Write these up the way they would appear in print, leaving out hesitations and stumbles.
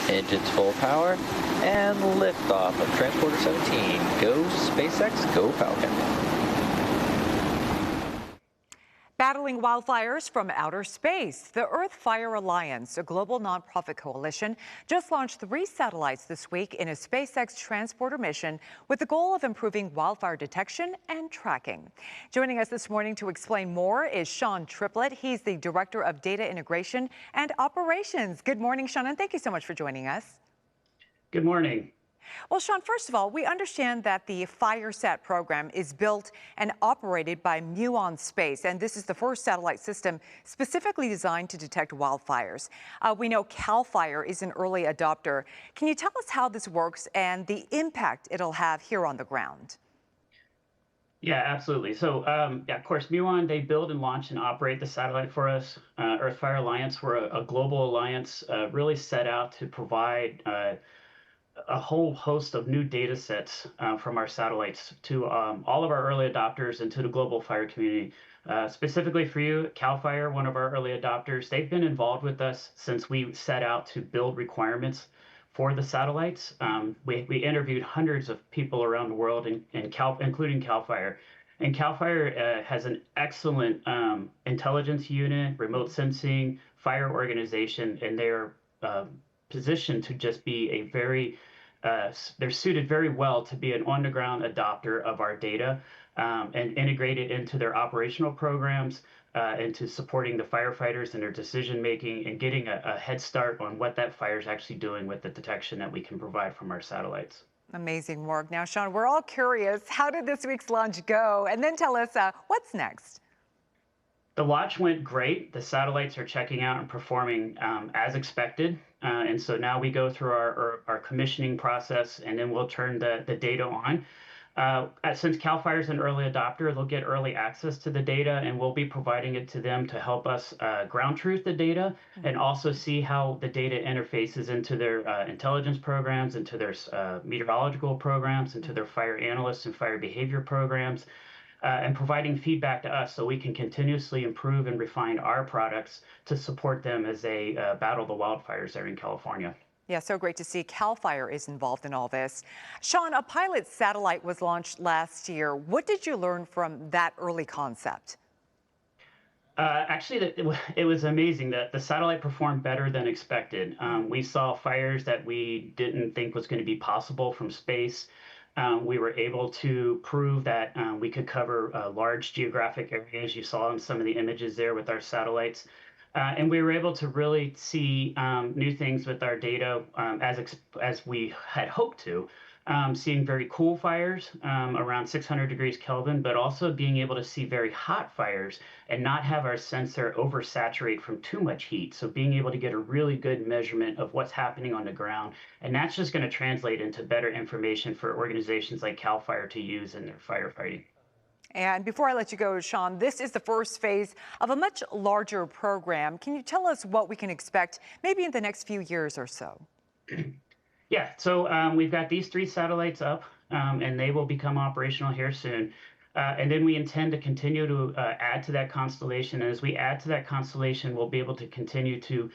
Engines full power and liftoff of Transporter 17. Go SpaceX, go Falcon. Battling wildfires from outer space, the Earth Fire Alliance, a global nonprofit coalition, just launched 3 satellites this week in a SpaceX transporter mission with the goal of improving wildfire detection and tracking. Joining us this morning to explain more is Sean Tripplett. He's the Director of Data Integration and Operations. Good morning, Sean, and thank you so much for joining us. Good morning. Well, Sean, first of all, we understand that the FireSat program is built and operated by Muon Space, and this is the first satellite system specifically designed to detect wildfires. We know CAL FIRE is an early adopter. Can you tell us how this works and the impact it'll have here on the ground? Yeah, absolutely. So, of course, Muon, they build and launch and operate the satellite for us. Earth Fire Alliance, we're a global alliance really set out to provide a whole host of new data sets from our satellites to all of our early adopters and to the global fire community. Specifically for you, CAL FIRE, one of our early adopters, they've been involved with us since we set out to build requirements for the satellites. We interviewed hundreds of people around the world, including CAL FIRE. And CAL FIRE has an excellent intelligence unit, remote sensing, fire organization, and they're positioned to just be a they're suited very well to be an on-the-ground adopter of our data and integrate it into their operational programs, into supporting the firefighters in their decision-making and getting a head start on what that fire is actually doing with the detection that we can provide from our satellites. Amazing work. Now, Sean, we're all curious, how did this week's launch go? And then tell us what's next. The launch went great. The satellites are checking out and performing as expected. And so now we go through our commissioning process, and then we'll turn the data on. Since CAL FIRE is an early adopter, they'll get early access to the data, and we'll be providing it to them to help us ground truth the data and also see how the data interfaces into their intelligence programs, into their meteorological programs, into their fire analysts and fire behavior programs. And providing feedback to us so we can continuously improve and refine our products to support them as they battle the wildfires there in California. Yeah, so great to see CAL FIRE is involved in all this. Sean, a pilot satellite was launched last year. What did you learn from that early concept? Actually, it was amazing that the satellite performed better than expected. We saw fires that we didn't think was going to be possible from space. We were able to prove that we could cover large geographic areas. You saw in some of the images there with our satellites. And we were able to really see new things with our data as we had hoped to. Seeing very cool fires around 600 degrees Kelvin, but also being able to see very hot fires and not have our sensor oversaturate from too much heat. So being able to get a really good measurement of what's happening on the ground. And that's just going to translate into better information for organizations like CAL FIRE to use in their firefighting. And before I let you go, Sean, this is the first phase of a much larger program. Can you tell us what we can expect maybe in the next few years or so? Yeah, so we've got these 3 satellites up, and they will become operational here soon. And then we intend to continue to add to that constellation. And as we add to that constellation, we'll be able to continue to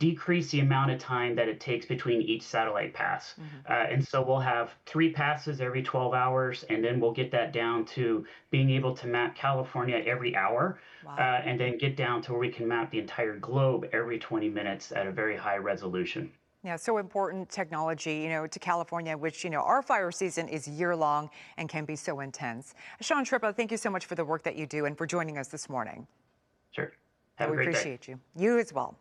decrease the amount of time that it takes between each satellite pass. And so we'll have 3 passes every 12 hours, and then we'll get that down to being able to map California every hour, and then get down to where we can map the entire globe every 20 minutes at a very high resolution. Yeah, so important technology, to California, which, our fire season is year-long and can be so intense. Sean Tripplett, thank you so much for the work that you do and for joining us this morning. Sure. Have a great day. We appreciate you. You as well.